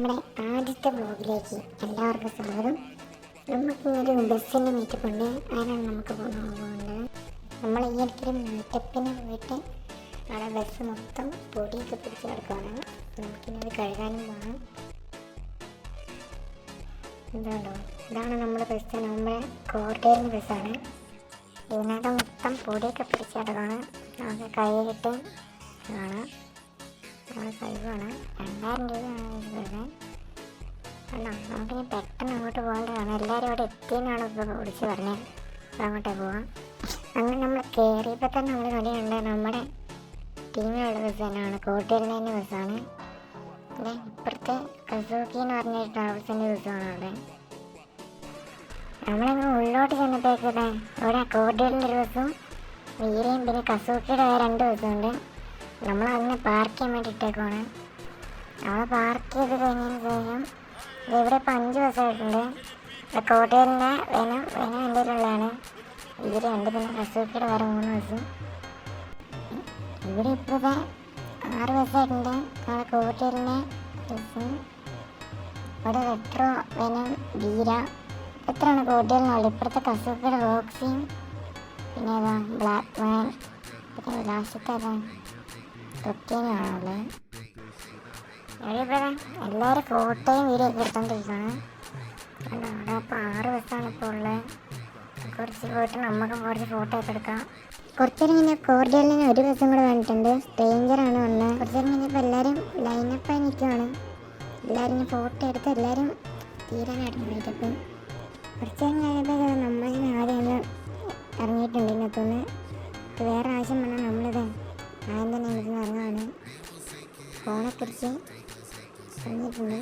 നമ്മുടെ ആദ്യത്തെ വ്ലോഗിലേക്ക് എല്ലാവർക്കും സ്വാഗതം. നമുക്കിങ്ങനൊരു ബസ്സിൻ്റെ മീറ്റപ്പുണ്ട്. ആരാണ് നമുക്ക് പോകുന്നത്? നമ്മൾ ഈ അടുത്തൊരു മീറ്റപ്പിന് പോയിട്ട് അവിടെ ബസ് മൊത്തം പൊടിയൊക്കെ പിടിച്ച് കിടക്കുകയാണ്. നമുക്കിന്നത് കഴുകാനും പോകണം. ഇതുണ്ടോ, ഇതാണ് നമ്മുടെ ബസ്. നമ്മുടെ കോട്ടയിലെ ബസ്സാണ്. ഇതിനകത്ത് മൊത്തം പൊടിയൊക്കെ പിടിച്ച് കിടക്കുകയാണ്. നമുക്ക് കൈയിട്ട് കാണാം. നമ്മുടെ സൈവാണ് 2000 രൂപയാണ് അല്ല. നമുക്കിനി പെട്ടെന്ന് അങ്ങോട്ട് പോകേണ്ടതാണ്. എല്ലാവരും അവിടെ എത്തിയെന്നാണ് ഇപ്പോൾ വിളിച്ച് പറഞ്ഞത്. അങ്ങോട്ടേ പോവാം. അങ്ങനെ നമ്മൾ കയറിയപ്പോൾ തന്നെ നമ്മൾ കണ്ടിട്ടുണ്ട് നമ്മുടെ ടീമിലുള്ള ബസ് തന്നെയാണ്. കോട്ടയിലെ തന്നെ ബസ്സാണ്. അല്ലെ, ഇപ്പുറത്തെ കസൂക്കി എന്ന് പറഞ്ഞ ട്രാവൽസിൻ്റെ ബസ്സാണ് അവിടെ. നമ്മളങ്ങ് ഉള്ളോട്ട് ചെന്നപ്പോഴേക്കട്ടെ ഇവിടെ കോട്ടയിലെ ഒരു ബസ്സും വീരയും പിന്നെ കസൂക്കിയുടെ 2 ബസ്സുണ്ട്. നമ്മൾ അതിനെ പാർക്ക് ചെയ്യാൻ വേണ്ടി ഇട്ടേക്കുവാണ്. നമ്മൾ പാർക്ക് ചെയ്ത് കഴിഞ്ഞതിന് ശേഷം ഇവിടെ ഇപ്പോൾ 5 ബസ്സായിട്ടുണ്ട്. കോട്ടയിലിൻ്റെ വെനം എൻ്റെ ഉള്ളതാണ്. ഇതിൽ 2 പിന്നെ കസൂക്കിയുടെ വേറെ 3 ബസ്സും. ഇവിടെ ഇപ്പോഴത്തെ 6 ബസ്സായിട്ടുണ്ട്. നമ്മളെ കോട്ടയിലിൻ്റെ ബസ്സും ഇവിടെ റെട്രോ വെനം വീര എത്രയാണ് കോട്ടയിലിനുള്ളത്. ഇപ്പോഴത്തെ കസൂക്കിയുടെ റോക്സിയും പിന്നെ ഏതാ ബ്ലാക്ക് മാൻ പിന്നെ ലാസ്റ്റത്തെ ഏതാ തൊക്കേനാണുള്ളത്. എല്ലാവരും ഫോട്ടോയും വീഡിയോ ഒക്കെ എടുത്തോണ്ടിരിക്കുകയാണ്. അവിടെ അപ്പോൾ 6 ബസ്സാണ് ഇപ്പോൾ ഉള്ളത്. കുറച്ച് പോയിട്ട് നമുക്കും കുറച്ച് ഫോട്ടോ ഒക്കെ എടുക്കാം. കുറച്ചേരം ഇങ്ങനെ കോർഡിയലിന് ഒരു ബസ്സും കൂടെ വന്നിട്ടുണ്ട്. സ്ട്രേഞ്ചറാണ് വന്നത്. കുറച്ചേരം കഴിഞ്ഞപ്പോൾ എല്ലാവരും ലൈനപ്പായി നിൽക്കുവാണ്. എല്ലാവരും ഫോട്ടോ എടുത്ത് എല്ലാവരും തീരാനായിട്ട് പോയിട്ടപ്പം കുറച്ചേരം കഴിഞ്ഞപ്പോൾ നമ്മൾ ആദ്യം ഒന്ന് ഇറങ്ങിയിട്ടുണ്ട്. ഇതിനകത്തുനിന്ന് വേറെ ആവശ്യം വന്നാൽ നമ്മളിത് ആദ്യം തന്നെ ഇവിടുന്ന് ഇറങ്ങുകയാണ്. ഫോണെ കുറിച്ച് പറഞ്ഞിട്ടുണ്ട്.